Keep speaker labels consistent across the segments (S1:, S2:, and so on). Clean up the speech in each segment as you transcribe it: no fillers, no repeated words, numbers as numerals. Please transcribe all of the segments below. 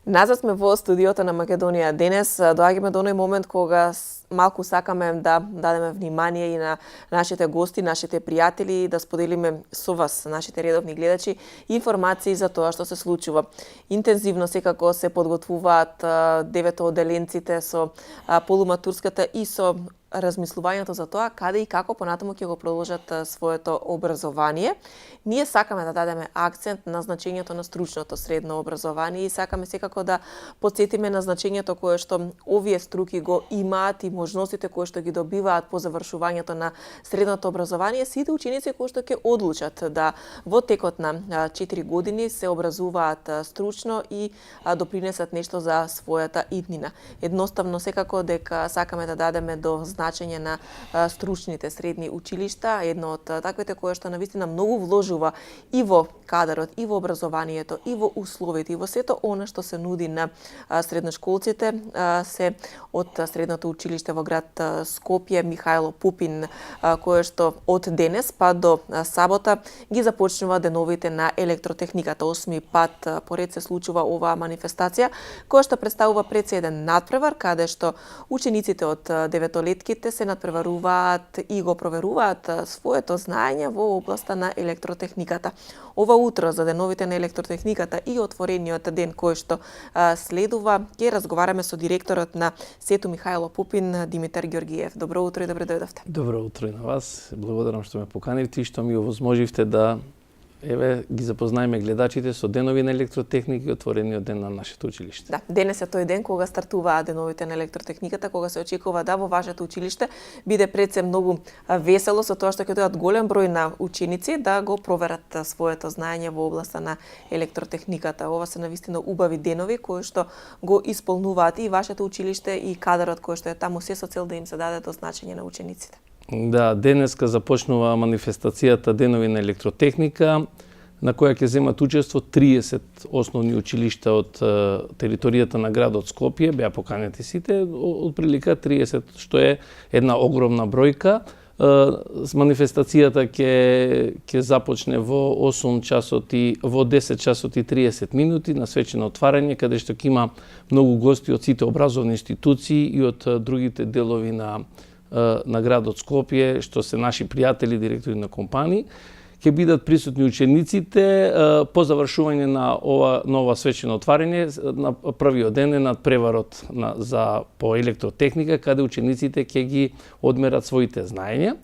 S1: Назад сме во студиото на Македонија. Денес доаѓаме до оној момент кога малку сакаме да дадеме внимание и на нашите гости, нашите пријатели, да споделиме со вас, нашите редовни гледачи, информации за тоа што се случува. Интензивно секако се подготвуваат девето одделенците со полуматурската и со размислувањето за тоа каде и како понатаму ќе го продолжат своето образование. Ние сакаме да дадеме акцент на значењето на стручното средно образование и сакаме секако да потсетиме на значењето кое што овие струки го имаат и можностите кои што ги добиваат по завршувањето на средното образование сите ученици кои што ќе одлучат да во текот на 4 години се образуваат стручно и допринесат нешто за својата иднина. Едноставно секако дека сакаме да дадеме до значење на стручните средни училишта, едно од таквите кое што навистина многу вложува и во кадарот, и во образованието, и во условите, и во сето она што се нуди на средношколците, се од средното училиште во град Скопје Михајло Пупин, кое што од денес па до сабота ги започнува деновите на електротехниката. 8 пат поред се случува оваа манифестација, која што представува пред еден надпревар, каде што учениците од деветолетките се надпреваруваат и го проверуваат своето знаење во областа на електротехниката. Ова утро за деновите на електротехниката и отворениот ден кој што следува, ќе разговараме со директорот на СЕТУ Михајло Пупин, Димитар Ѓоргиев. Добро утро и добре дојдовте.
S2: Добро утро и на вас. Благодарам што ме поканивте и што ми овозможивте да ги запознаеме гледачите со денови на електротехника и отворениот ден на нашето училиште.
S1: Да, денес е тој ден кога стартуваат деновите на електротехниката, кога се очекува да во вашето училиште биде пред се многу весело со тоа што ќе дојдат голем број на ученици да го проверат своето знаење во областа на електротехниката. Ова се навистина убави денови кои што го исполнуваат и вашето училиште и кадарот кој што е таму, се со цел да им се даде до значење на учениците.
S2: Да, денеска започнува манифестацијата Денови на електротехника, на која ќе земат учество 30 основни училишта од територијата на градот Скопје, беа поканети сите, од прилика 30, што е една огромна бројка. Манифестацијата ќе започне во 8 часот и во 10 часот и 30 минути на свечено отварање, каде што ќе има многу гости од сите образовни институции и од другите делови на градот Скопје, што се наши пријатели, директори на компании. Ќе бидат присутни учениците по завршување на ова свечено отварање. На првиот ден е надпреварот по електротехника, каде учениците ќе ги одмерат своите знаења.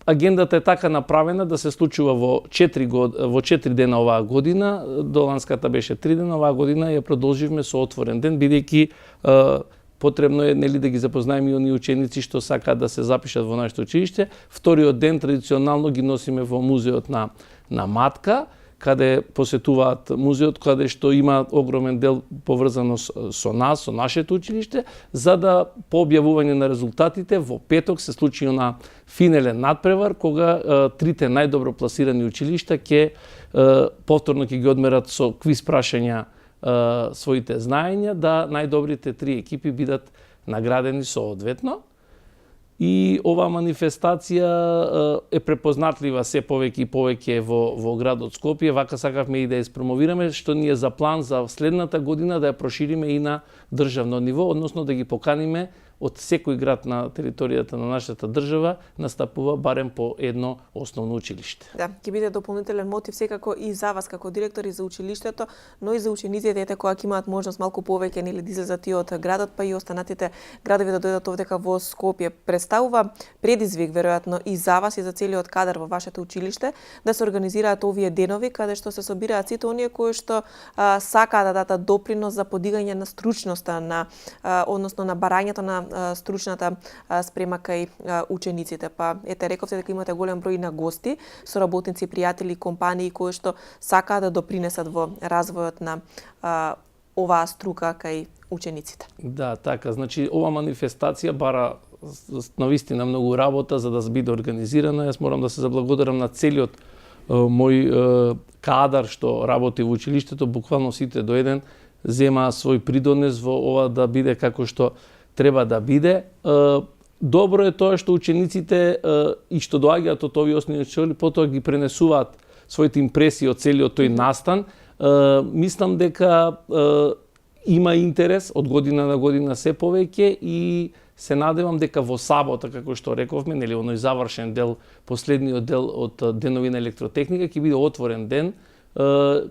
S2: Агендата е така направена да се случува во 4 дена оваа година. До ланската беше 3 дена, оваа година ја продолживме со отворен ден, бидејќи потребно е да ги запознаеме и оние ученици што сакаат да се запишат во нашето училиште. Вториот ден традиционално ги носиме во музеот на Матка, каде посетуваат музеот, каде што има огромен дел поврзано со нас, со нашето училиште, за да по објавување на резултатите во петок се случи на финален надпревар, кога трите најдобро пласирани училишта повторно ќе ги одмерат со квиз прашања своите знаења, да најдобрите 3 екипи бидат наградени соодветно. И оваа манифестација е препознатлива се повеќе и повеќе во градот Скопје. Вака сакавме и да ја спромовираме, што ни е за план за следната година да ја прошириме и на државно ниво, односно да ги поканиме од секој град на територијата на нашата држава настапува барем по едно основно училиште.
S1: Да, ќе биде дополнителен мотив секако и за вас како директор и за училиштето, но и за учениците кога ќе имаат можност малку повеќе да излезат и од градот, па и останатите градови да дојдат овдека во Скопје. Представува предизвик веројатно и за вас и за целиот кадар во вашето училиште да се организираат овие денови каде што се собираат сите оние кои што сакаат да дадат допринос за подигање на стручноста односно на барањето на стручната спрема кај учениците. Па ете рековте дека имате голем број на гости, соработници, пријатели, компании кои што сакаат да допринесат во развојот на оваа струка кај учениците.
S2: Да, така, значи ова манифестација бара навистина многу работа за да биде организирана. Јас морам да се заблагодарам на целиот мој кадар што работи во училиштето, буквално сите до еден зема свој придонес во ова да биде како што треба да биде. Добро е тоа што учениците и што доаѓаат од овие основни школи, потоа ги пренесуваат своите импресии од целиот тој настан Мислам дека има интерес од година на година се повеќе и се надевам дека во сабота, како што рековме, нели оној завршен дел, последниот дел од денови на електротехника ќе биде отворен ден,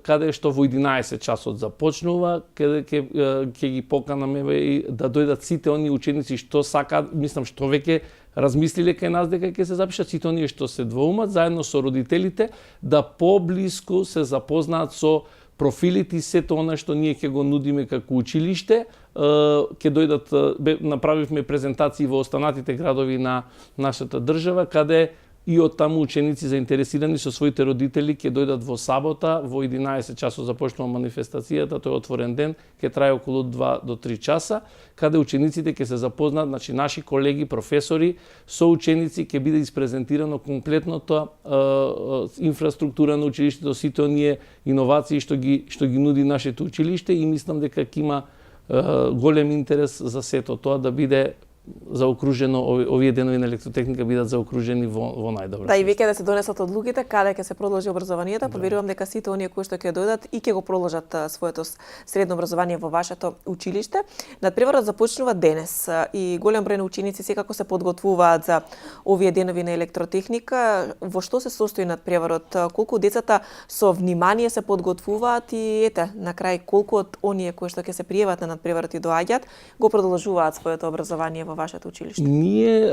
S2: каде што во 11 часот започнува, каде ќе ги поканаме и да дојдат сите оние ученици што сакаат, мислам што веќе размислиле кај нас дека ќе се запишат, сите оние што се двоумат, заедно со родителите, да поблиску се запознаат со профилите и сето она што ние ќе го нудиме како училиште. Ќе дојдат, направивме презентации во останатите градови на нашата држава, каде и од таму ученици заинтересирани со своите родители ќе дојдат во сабота, во 11 часот започнува манифестацијата, тој отворен ден, ќе трае околу 2 до 3 часа, каде учениците ќе се запознаат, значи наши колеги, професори, со ученици ќе биде испрезентирано комплетната инфраструктура на училиштето, сите оние иновации што ги нуди нашето училиште и мислам дека ќе има голем интерес за сето тоа да биде заокружено, овие денови на електротехника бидат заокружени во најдобро.
S1: Да, и веќе да се донесат одлуките каде ќе се продолжи образованието, поверувам дека сите оние кои што ќе дојдат и ќе го продолжат своето средно образование во вашето училиште. Надпреварот започнува денес и голем број на ученици секако се подготвуваат за овие денови на електротехника. Во што се состои надпреварот? Колку децата со внимание се подготвуваат и ете, на крај колку од оние кои што ќе се пријават на надпреварот и доаѓаат го продолжуваат своето образование во вашето училиште?
S2: Ние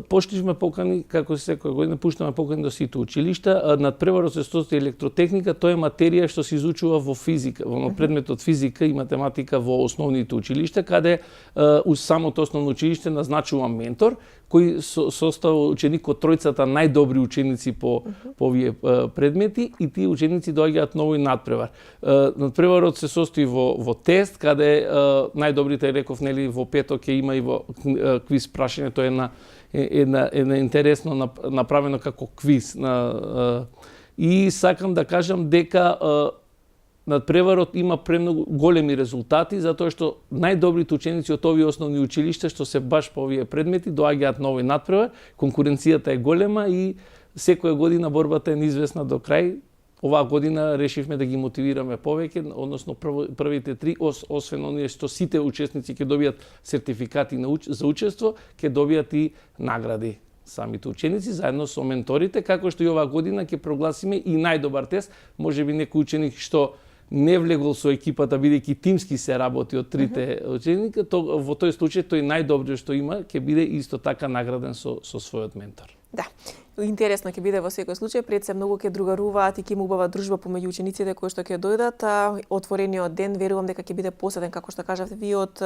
S2: поштивме покани, како секоја година пуштаме покани до сите училишта. Надпреварот се состои електротехника, тоа е материја што се изучува во физика, во предметот физика и математика во основните училишта, каде самото основно училиште назначува ментор, кој состава ученик од тројцата најдобри ученици по овие предмети и тие ученици доаѓаат на овој надпревар. Надпреварот се состои во тест, каде најдобрите, реков, нели, во петок ќе има и во квиз прашање, тоа е една интересно направено како квиз. И сакам да кажам дека надпреварот има премногу големи резултати, затоа што најдобрите ученици од овие основни училишта, што се баш по овие предмети, доаѓаат на овој надпревар, конкуренцијата е голема и секоја година борбата е неизвестна до крај. Оваа година решивме да ги мотивираме повеќе, односно првите три, освен оние што сите учесници ќе добијат сертификати за учество, ќе добијат и награди самите ученици, заедно со менторите, како што и оваа година ќе прогласиме и најдобар тест. Можеби некој ученик што не влегол со екипата, бидејќи тимски се работи од трите ученика, во тој случај тој најдобро што има ќе биде исто така награден со својот ментор.
S1: Да. Интересно ќе биде во секој случај, пред се многу ќе другаруваат и ќе има убава дружба помеѓу учениците кои што ќе дојдат. Отворениот ден верувам дека ќе биде посетен, како што кажавте ви, од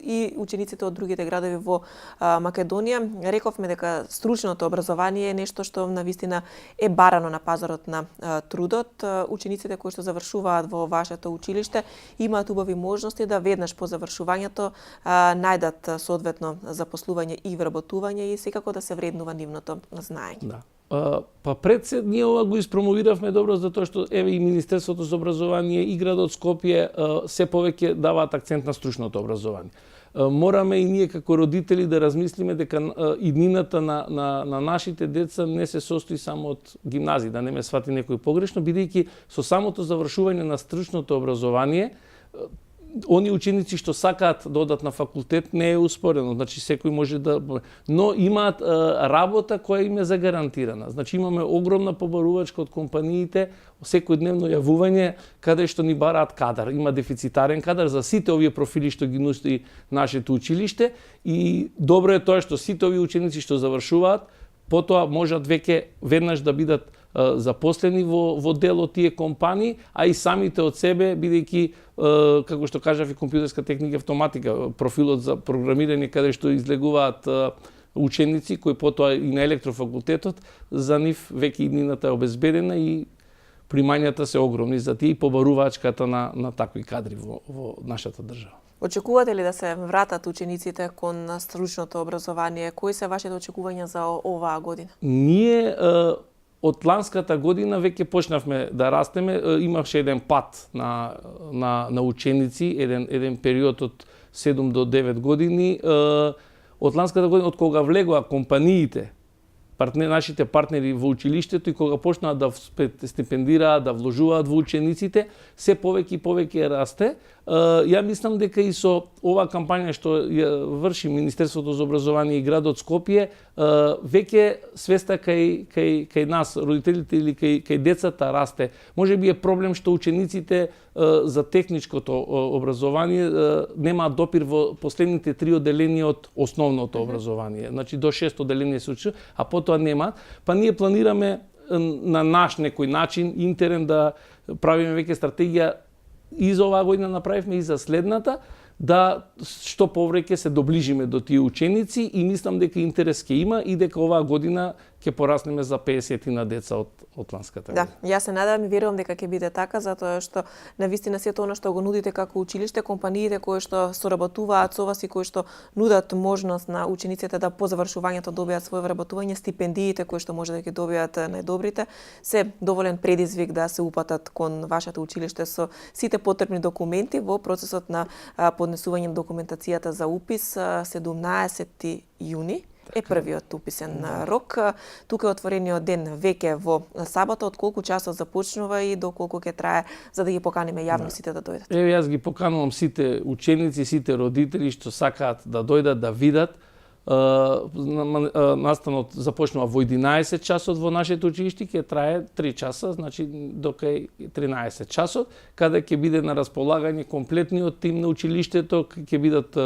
S1: и учениците од другите градови во Македонија. Рековме дека стручното образование е нешто што навистина е барано на пазарот на трудот. Учениците кои што завршуваат во вашето училиште имаат убави можности да веднаш по завршувањето најдат соодветно запослување и вработување и секако да се вреднува нивното знаење.
S2: Да. Па пред се ние ова го испромовиравме добро, затоа што еве и Министерството за образование и градот Скопје се повеќе даваат акцент на стручното образование. Мораме и ние како родители да размислиме дека иднината на нашите деца не се состои само од гимназии, да не ме свати некој погрешно, бидејќи со самото завршување на стручното образование они ученици што сакаат да одат на факултет не е успорено, значи секој може да, но имаат работа која им е загарантирана. Значи имаме огромна побарувачка од компаниите, секојдневно јавување каде што ни бараат кадар. Има дефицитарен кадар за сите овие профили што ги носи нашето училиште и добро е тоа што сите овие ученици што завршуваат, потоа можат веќе веднаш да бидат запослени во дел од тие компании, а и самите од себе, бидејќи, како што кажав, и компјутерска техника и автоматика, профилот за програмирање каде што излегуваат ученици кои потоа и на електрофакултетот, за нив веќе иднината е обезбедена и примањата се огромни за тие и побарувачката на такви кадри во нашата држава.
S1: Очекувате ли да се вратат учениците кон стручното образование? Кои се вашите очекувања за оваа година?
S2: Ние од ланската година веќе почнавме да растеме, имаше еден пат на ученици, еден период од 7 до 9 години. Од ланската година, од кога влегоа компаниите, нашите партнери во училиштето и кога почнаа да стипендираат, да вложуваат во учениците, се повеќе и повеќе расте. Ја мислам дека и со оваа кампања што ја врши Министерството за образование и градот Скопје, веќе свеста кај нас, родителите или кај децата расте. Може би е проблем што учениците за техничкото образование немаат допир во последните 3 одделенија од основното образование. Значи до 6 одделенија се учи, а потоа немаат. Па ние планираме на наш некој начин интерен да правиме веќе стратегија и за оваа година направивме и за следната, да што повреќе се доближиме до тие ученици и мислам дека интерес ќе има и дека оваа година ќе пораснеме за 50 на деца од Ланската.
S1: Да, јас се надевам и верувам дека ќе биде така, затоа што навистина сето она што го нудите како училиште, компаниите кои што соработуваат со вас и кои што нудат можност на учениците да по завршувањето добијат своје вработување, стипендиите кои што може да ги добијат најдобрите, се доволен предизвик да се упатат кон вашето училиште со сите потребни документи во процесот на поднесување на документацијата за упис 17 јуни. Е првиот уписен рок. Тука е отворениот ден веќе во сабота, од колку часот започнува и до колку ќе трае, за да ги поканиме јавно сите да дојдат.
S2: Еве јас ги поканувам сите ученици, сите родители што сакаат да дојдат да видат. Настанот започнува во 11 часот во нашето училиште, ќе трае 3 часа, значи до кај 13 часот, каде ќе биде на располагање комплетниот тим на училиштето, ќе бидат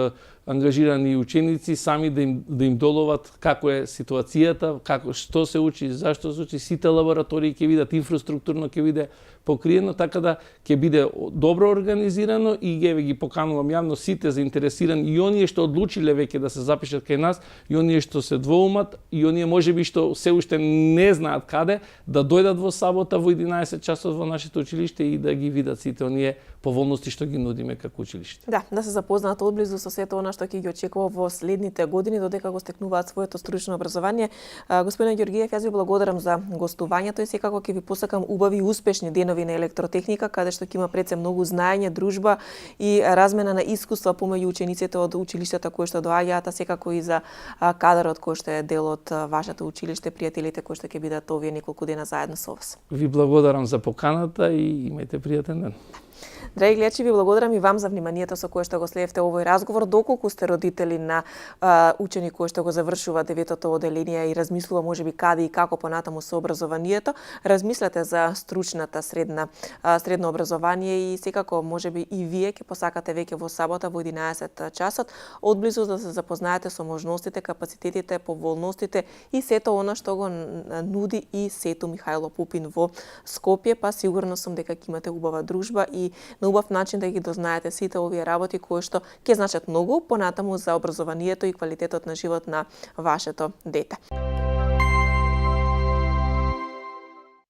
S2: ангажирани ученици сами да им доловат како е ситуацијата, што се учи, зашто се учи, сите лаборатории ќе бидат инфраструктурно ќе биде покриено, така да ќе биде добро организирано и ги поканувам јавно сите заинтересирани и оние што одлучиле веќе да се запишат кај нас, и оние што се двоумат, и оние можеби што се уште не знаат каде, да дојдат во сабота во 11 часот во нашето училиште и да ги видат сите оние поволности што ги нудиме како училиште.
S1: Да се запознаат одблизу со сето она што ќе ги очекува во следните години додека го стекнуваат своето стручно образование. Господине Ѓоргиев, јас ви благодарам за гостувањето и секако ќе ви посакам убави и успешни денови на електротехника, каде што ќе има пред се многу знаење, дружба и размена на искуства помеѓу учениците од училиштата кои што доаѓаат, а секако и за кадарот кој што е дел од вашето училиште, пријателите кои што ќе бидат овие неколку дена заедно со вас.
S2: Ви благодарам за поканата и имајте пријатен ден.
S1: Драги гледачи, ви благодарам и вам за вниманието со кое што го следевте овој разговор. Доколку сте родители на ученик кој што го завршува 9-то одделение и размислува можеби каде и како понатаму со образованието, размислете за стручната средно образование и секако можеби и вие ќе посакате веќе во сабота во 11 часот одблизу да се запознаете со можностите, капацитетите, поволностите и сето она што го нуди и Сето Михајло Пупин во Скопје, па сигурно сум дека ќе имате убава дружба и на убав начин да ги дознаете сите овие работи кои што ќе значат многу понатаму за образованието и квалитетот на живот на вашето дете.